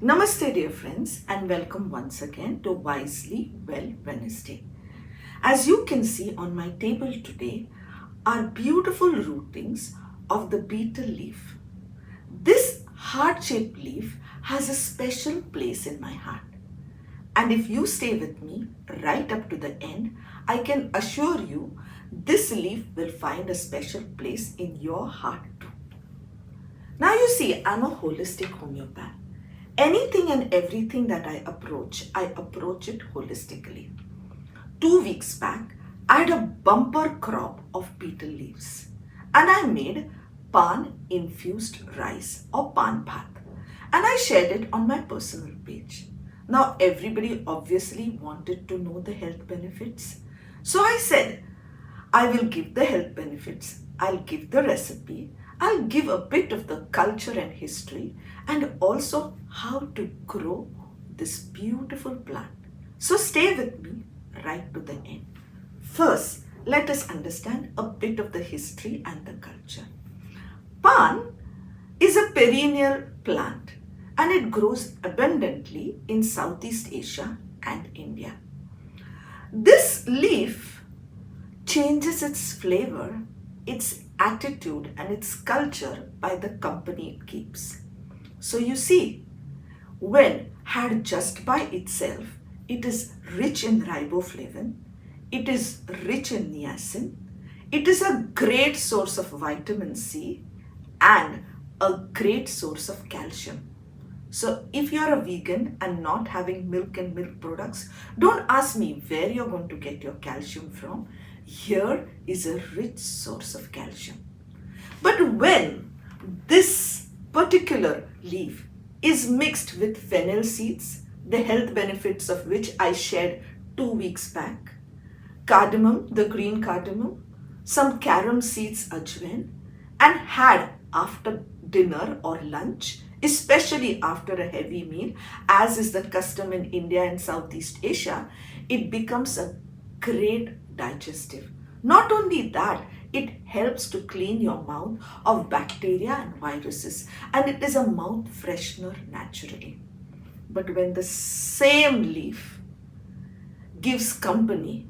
Namaste, dear friends, and welcome once again to Wisely Well Wednesday. As you can see on my table today are beautiful rootings of the betel leaf. This heart-shaped leaf has a special place in my heart. And if you stay with me right up to the end, I can assure you this leaf will find a special place in your heart too. Now you see, I'm a holistic homeopath. Anything and everything that I approach it holistically. 2 weeks back, I had a bumper crop of betel leaves and I made pan infused rice or pan bhat and I shared it on my personal page. Now everybody obviously wanted to know the health benefits. So I said, I will give the health benefits, I'll give the recipe, I'll give a bit of the culture and history and also how to grow this beautiful plant. So stay with me right to the end. First, let us understand a bit of the history and the culture. Pan is a perennial plant and it grows abundantly in Southeast Asia and India. This leaf changes its flavor, its attitude and its culture by the company it keeps. So you see, when had just by itself, it is rich in riboflavin, it is rich in niacin, it is a great source of vitamin C and a great source of calcium. So if you are a vegan and not having milk and milk products, don't ask me where you're going to get your calcium from. Here is a rich source of calcium. But when this particular leaf is mixed with fennel seeds, the health benefits of which I shared 2 weeks back, cardamom, the green cardamom, some carom seeds ajwain, and had after dinner or lunch, especially after a heavy meal, as is the custom in India and Southeast Asia, it becomes a great digestive. Not only that, it helps to clean your mouth of bacteria and viruses, and it is a mouth freshener naturally. But when the same leaf gives company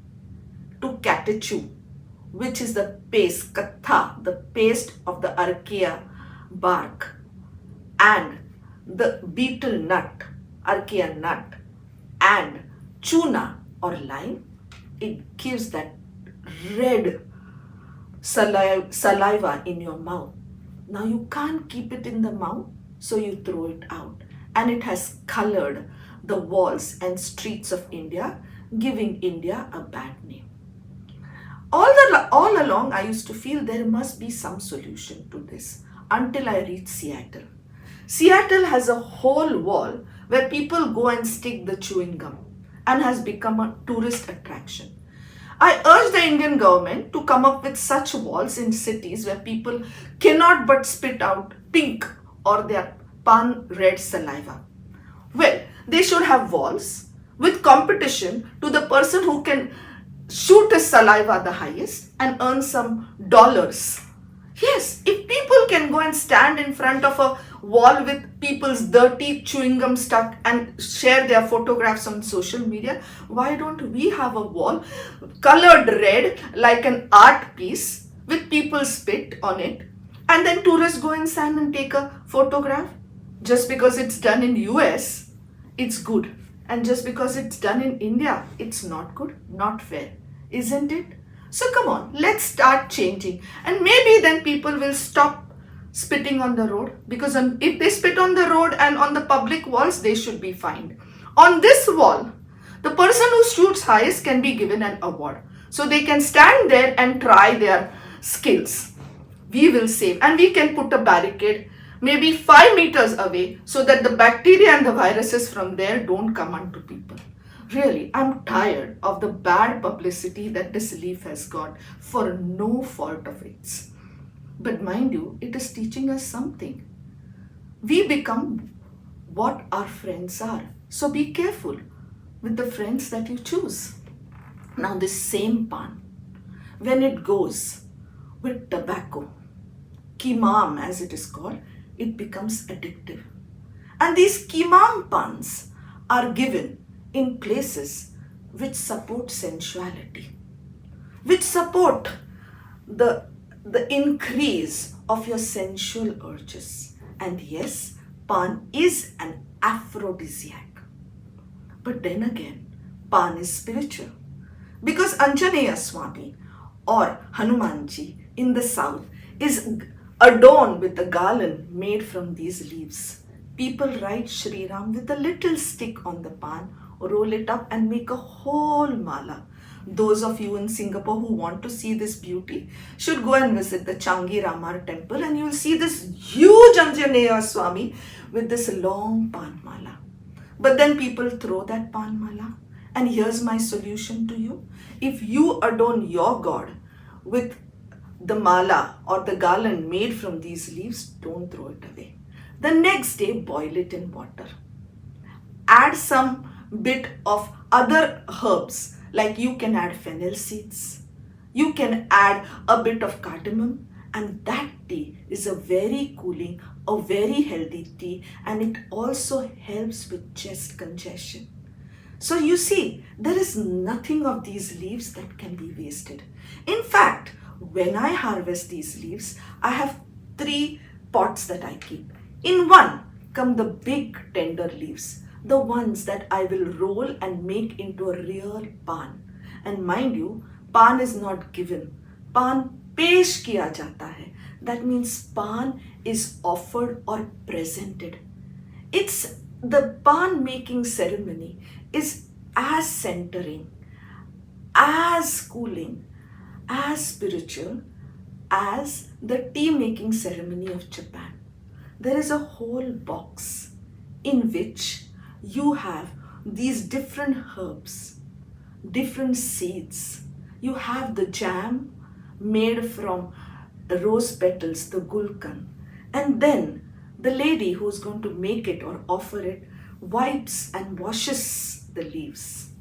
to catechu, which is the paste, katha, the paste of the archaea bark, and the betel nut, archaea nut, and chuna or lime, it gives that red saliva in your mouth. Now you can't keep it in the mouth, so you throw it out. And it has colored the walls and streets of India, giving India a bad name. All along, I used to feel there must be some solution to this until I reached Seattle. Seattle has a whole wall where people go and stick the chewing gum and has become a tourist attraction. I urge the Indian government to come up with such walls in cities where people cannot but spit out pink or their pan red saliva. Well, they should have walls with competition to the person who can shoot his saliva the highest and earn some dollars. Yes, if people can go and stand in front of a wall with people's dirty chewing gum stuck and share their photographs on social media, why don't we have a wall colored red like an art piece with people's spit on it, and then tourists go and stand and take a photograph? Just because it's done in US, it's good, and just because it's done in India, it's not good, not fair, isn't it? So come on, let's start changing, and maybe then people will stop spitting on the road, because if they spit on the road and on the public walls, they should be fined. On this wall, the person who shoots highest can be given an award, so they can stand there and try their skills. We will save, and we can put a barricade maybe 5 meters away so that the bacteria and the viruses from there don't come onto people. Really, I'm tired of the bad publicity that this leaf has got for no fault of its. But mind you, it is teaching us something. We become what our friends are. So be careful with the friends that you choose. Now this same pan, when it goes with tobacco, kimam as it is called, it becomes addictive. And these kimam pans are given in places which support sensuality, which support the increase of your sensual urges. And yes, pan is an aphrodisiac. But then again, pan is spiritual. Because Anjaneya Swami or Hanumanji in the south is adorned with a garland made from these leaves. People write Shri Ram with a little stick on the pan, roll it up and make a whole mala. Those of you in Singapore who want to see this beauty should go and visit the Changi Ramar temple, and you will see this huge Anjaneya Swami with this long pan mala. But then people throw that pan mala. And here's my solution to you. If you adorn your God with the mala or the garland made from these leaves, don't throw it away. The next day, boil it in water. Add some bit of other herbs, like you can add fennel seeds. You can add a bit of cardamom, and that tea is a very cooling, a very healthy tea, and it also helps with chest congestion. So you see, there is nothing of these leaves that can be wasted. In fact, when I harvest these leaves, I have 3 pots that I keep. In one come the big tender leaves, the ones that I will roll and make into a real pan. And mind you, pan is not given. Pan pesh kiya jata hai. That means pan is offered or presented. It's the pan making ceremony is as centering, as cooling, as spiritual as the tea making ceremony of Japan. There is a whole box in which you have these different herbs, different seeds. You have the jam made from rose petals, the gulkan, and then the lady who's going to make it or offer it wipes and washes the leaves.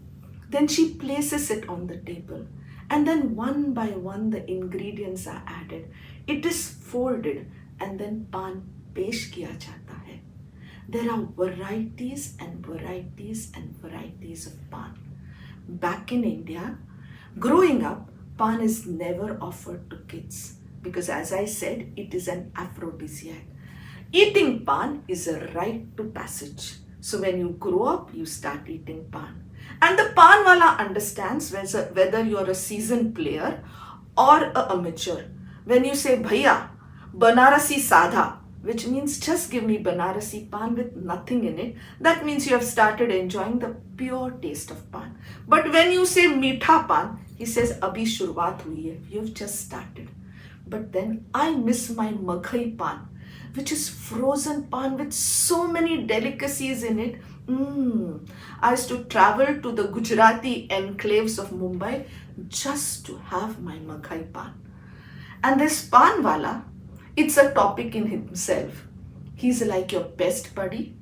Then she places it on the table, and then one by one the ingredients are added. It is folded and then pan pesh kiya jata hai. There are varieties and varieties and varieties of pan. Back in India, growing up, pan is never offered to kids because, as I said, it is an aphrodisiac. Eating pan is a rite to passage. So when you grow up, you start eating pan. And the pan wala understands whether you're a seasoned player or an amateur. When you say, Bhaiya, Banarasi Sadha, which means just give me Banarasi pan with nothing in it, that means you have started enjoying the pure taste of pan. But when you say Meetha pan, he says, Abhi shurwaat hui hai, you've just started. But then I miss my Maghai pan, which is frozen pan with so many delicacies in it. I used to travel to the Gujarati enclaves of Mumbai just to have my Maghai pan. And this pan wala, it's a topic in himself. He's like your best buddy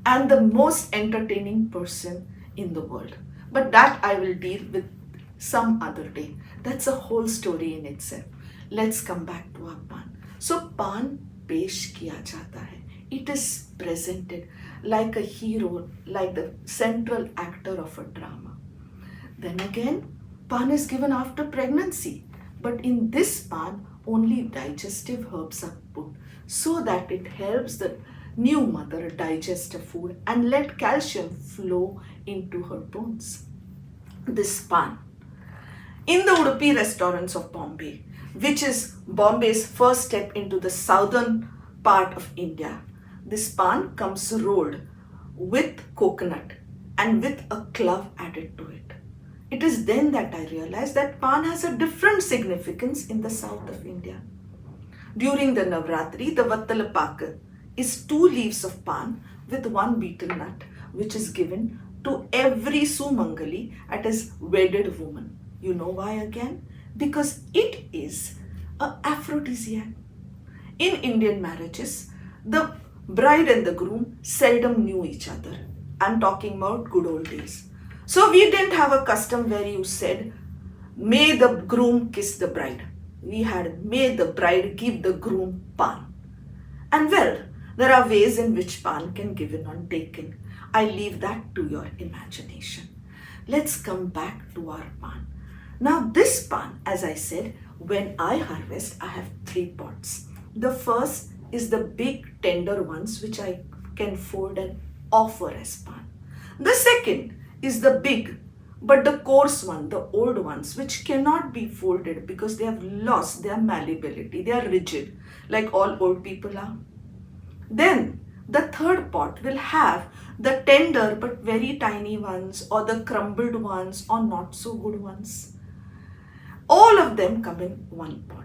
and the most entertaining person in the world. But that I will deal with some other day. That's a whole story in itself. Let's come back to our pan. So pan pesh kiya jata hai. It is presented like a hero, like the central actor of a drama. Then again, pan is given after pregnancy. But in this pan, only digestive herbs are put so that it helps the new mother digest the food and let calcium flow into her bones. This pan, in the Udupi restaurants of Bombay, which is Bombay's first step into the southern part of India, this pan comes rolled with coconut and with a clove added to it. It is then that I realized that pan has a different significance in the south of India. During the Navratri, the Vattalapaka is 2 leaves of pan with 1 betel nut, which is given to every Sumangali at his wedded woman. You know why again? Because it is an aphrodisiac. In Indian marriages, the bride and the groom seldom knew each other. I'm talking about good old days. So we didn't have a custom where you said, may the groom kiss the bride. We had, may the bride give the groom pan. And well, There are ways in which pan can given on taken. I leave that to your imagination. Let's come back to our pan. Now this pan, as I said, when I harvest, I have 3 pots. The first is the big tender ones which I can fold and offer as pan. The second is the big but the coarse one, the old ones, which cannot be folded because they have lost their malleability, they are rigid, like all old people are. Then the third pot will have the tender but very tiny ones, or the crumbled ones, or not so good ones. All of them come in one pot.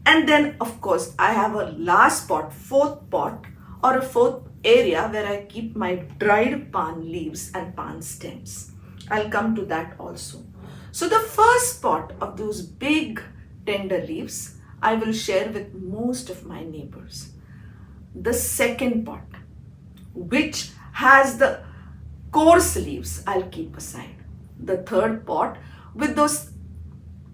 And then, of course, I have a last pot, fourth pot, or a fourth area where I keep my dried pan leaves and pan stems. I'll come to that also. So the first pot of those big tender leaves I will share with most of my neighbors. The second pot, which has the coarse leaves, I'll keep aside. The third pot with those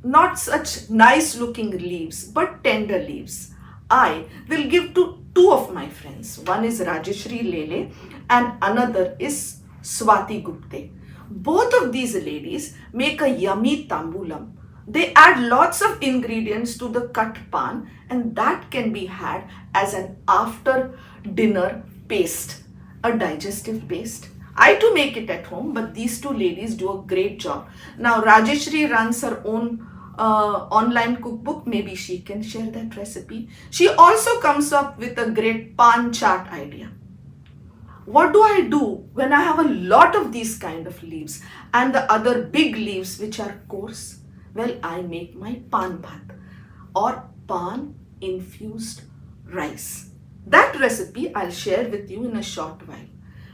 not such nice looking leaves but tender leaves, I will give to 2 of my friends. One is Rajeshri Lele and another is Swati Gupte. Both of these ladies make a yummy tambulam. They add lots of ingredients to the cut pan, and that can be had as an after dinner paste, a digestive paste. I too make it at home, but these 2 ladies do a great job. Now Rajeshri runs her own online cookbook. Maybe she can share that recipe. She also comes up with a great pan chaat idea. What do I do when I have a lot of these kind of leaves and the other big leaves which are coarse? Well, I make my pan bhat or pan infused rice. That recipe I'll share with you in a short while.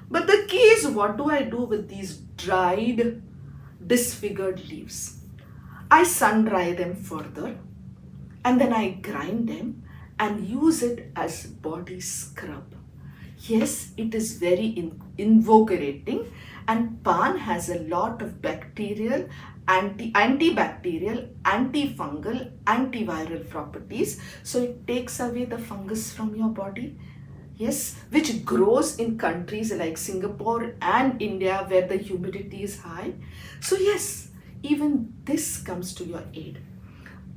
But the key is, what do I do with these dried, disfigured leaves? I sun dry them further and then I grind them and use it as body scrub. Yes, it is very invigorating, and pan has a lot of bacterial, antibacterial, antifungal, antiviral properties. So it takes away the fungus from your body. Yes, which grows in countries like Singapore and India where the humidity is high. So yes, even this comes to your aid.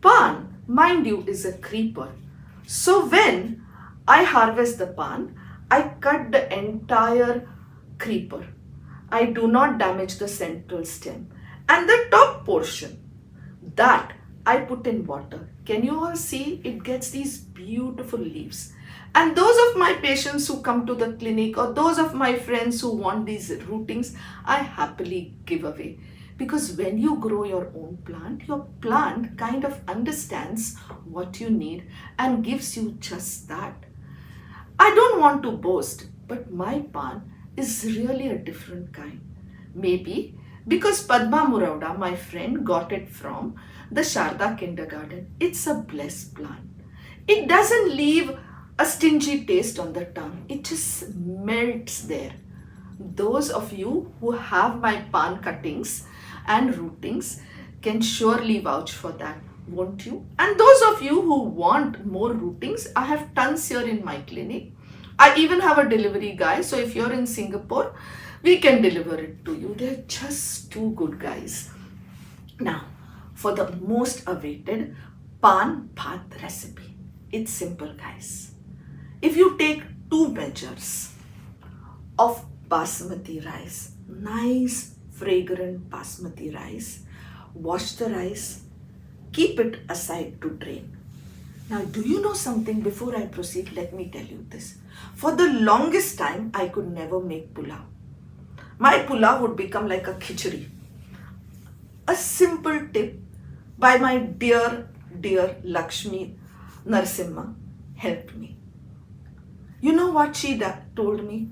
Pan, mind you, is a creeper. So when I harvest the pan, I cut the entire creeper. I do not damage the central stem. And the top portion, that I put in water. Can you all see? It gets these beautiful leaves. And those of my patients who come to the clinic, or those of my friends who want these rootings, I happily give away. Because when you grow your own plant, your plant kind of understands what you need and gives you just that. I don't want to boast, but my pan is really a different kind. Maybe because Padma Murauda, my friend, got it from the Sharda kindergarten. It's a blessed plant. It doesn't leave a stingy taste on the tongue. It just melts there. Those of you who have my pan cuttings and rootings can surely vouch for that, won't you? And those of you who want more rootings, I have tons here in my clinic. I even have a delivery guy. So if you're in Singapore, we can deliver it to you. They're just too good, guys. Now, for the most awaited pan bhat recipe. It's simple, guys. If you take 2 measures of basmati rice, nice fragrant basmati rice, wash the rice, keep it aside to drain. Now, do you know something? Before I proceed, let me tell you this. For the longest time, I could never make pulao. My pulao would become like a khichdi. A simple tip by my dear Lakshmi Narasimha helped me. You know what she told me?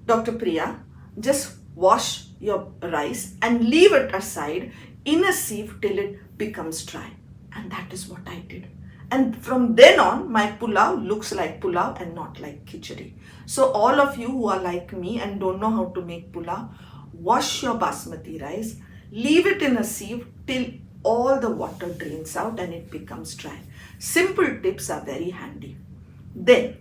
Dr. Priya, just wash your rice and leave it aside in a sieve till it becomes dry. And that is what I did. And from then on, my pulao looks like pulao and not like khichdi. So all of you who are like me and don't know how to make pulao, wash your basmati rice, leave it in a sieve till all the water drains out and it becomes dry. Simple tips are very handy. Then,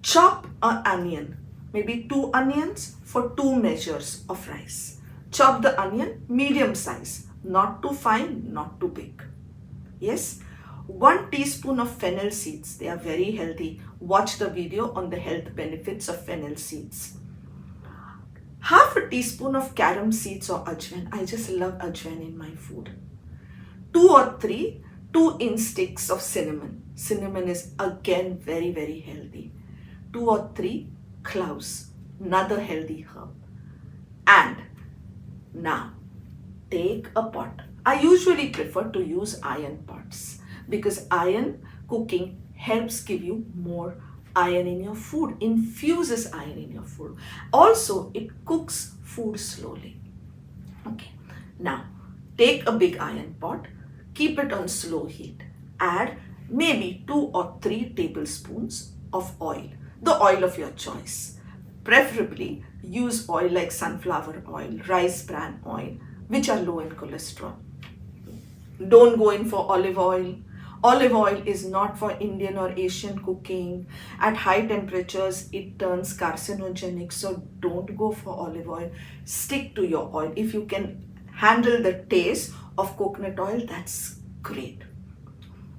Chop an onion, maybe 2 onions for 2 measures of rice. Chop the onion medium size, not too fine, not too big. Yes, 1 teaspoon of fennel seeds. They are very healthy. Watch the video on the health benefits of fennel seeds. Half a teaspoon of carom seeds or ajwain. I just love ajwain in my food. 2 or 3 2-inch sticks of cinnamon. Cinnamon is again very healthy. 2 or 3 cloves, another healthy herb. And now take a pot. I usually prefer to use iron pots because iron cooking helps give you more iron in your food, infuses iron in your food. Also, it cooks food slowly. Okay, now take a big iron pot, keep it on slow heat. Add maybe 2 or 3 tablespoons of oil, the oil of your choice. Preferably use oil like sunflower oil, rice bran oil, which are low in cholesterol. Don't go in for olive oil. Olive oil is not for Indian or Asian cooking. At high temperatures, it turns carcinogenic. So don't go for olive oil. Stick to your oil. If you can handle the taste of coconut oil, that's great.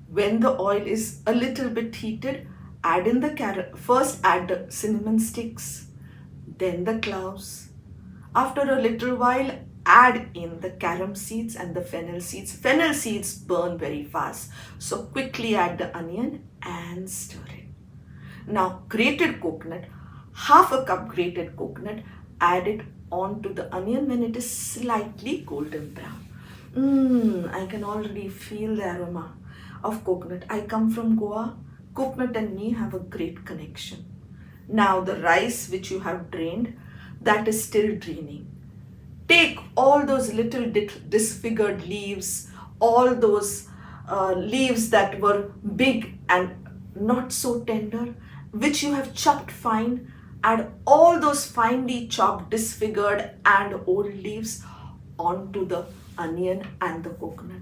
When the oil is a little bit heated, add in the carrot. First add the cinnamon sticks, then the cloves. After a little while, add in the carom seeds and the fennel seeds. Fennel seeds burn very fast, so quickly add the onion and stir it. Now grated coconut, half a cup grated coconut, add it onto the onion when it is slightly golden brown. I can already feel the aroma of coconut. I come from Goa. Coconut and me have a great connection. Now the rice which you have drained, that is still draining. Take all those little disfigured leaves, all those leaves that were big and not so tender, which you have chopped fine. Add all those finely chopped, disfigured and old leaves onto the onion and the coconut.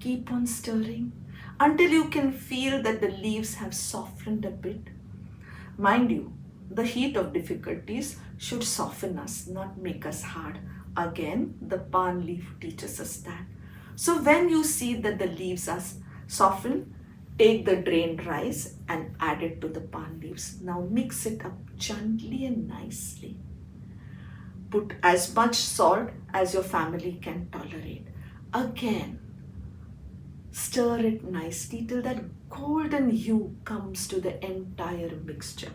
Keep on stirring until you can feel that the leaves have softened a bit. Mind you, the heat of difficulties should soften us, not make us hard. Again, the pan leaf teaches us that. So when you see that the leaves are softened, take the drained rice and add it to the pan leaves. Now mix it up gently and nicely. Put as much salt as your family can tolerate. Again, stir it nicely till that golden hue comes to the entire mixture.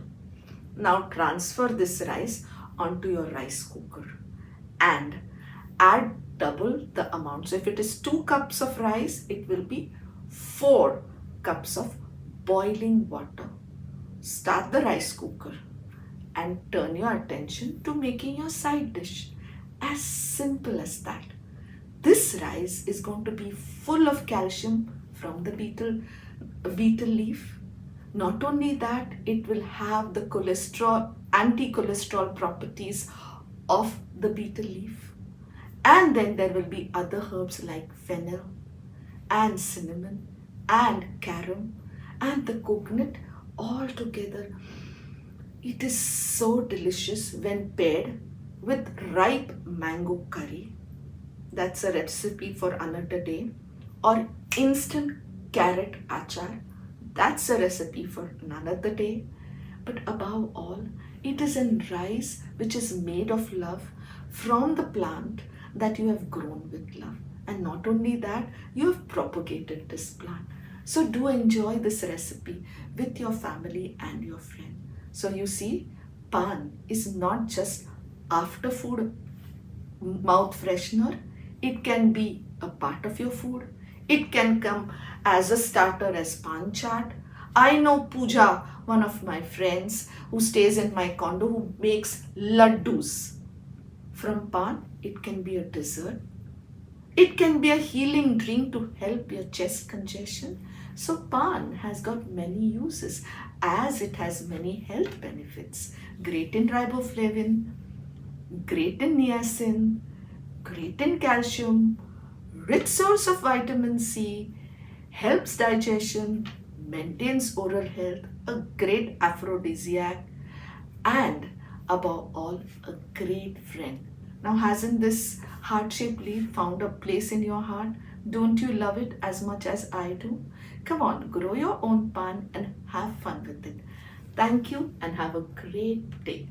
Now transfer this rice onto your rice cooker and add double the amount. So if it is 2 cups of rice, it will be 4 cups of boiling water. Start the rice cooker and turn your attention to making your side dish. As simple as that. This rice is going to be full of calcium from the betel leaf. Not only that, it will have the anti-cholesterol properties of the betel leaf. And then there will be other herbs like fennel and cinnamon and carom and the coconut all together. It is so delicious when paired with ripe mango curry. That's a recipe for another day. Or instant carrot achar. That's a recipe for another day. But above all, it is in rice which is made of love from the plant that you have grown with love. And not only that, you have propagated this plant. So do enjoy this recipe with your family and your friend. So you see, pan is not just after food mouth freshener. It can be a part of your food. It can come as a starter as pan chaat. I know Pooja, one of my friends who stays in my condo, who makes laddus. From pan, it can be a dessert. It can be a healing drink to help your chest congestion. So pan has got many uses as it has many health benefits. Great in riboflavin, great in niacin, great in calcium, rich source of vitamin C, helps digestion, maintains oral health. a great aphrodisiac, and above all, a great friend. Now, hasn't this heart shaped leaf found a place in your heart? Don't you love it as much as I do? Come on, grow your own plant and have fun with it. Thank you and have a great day.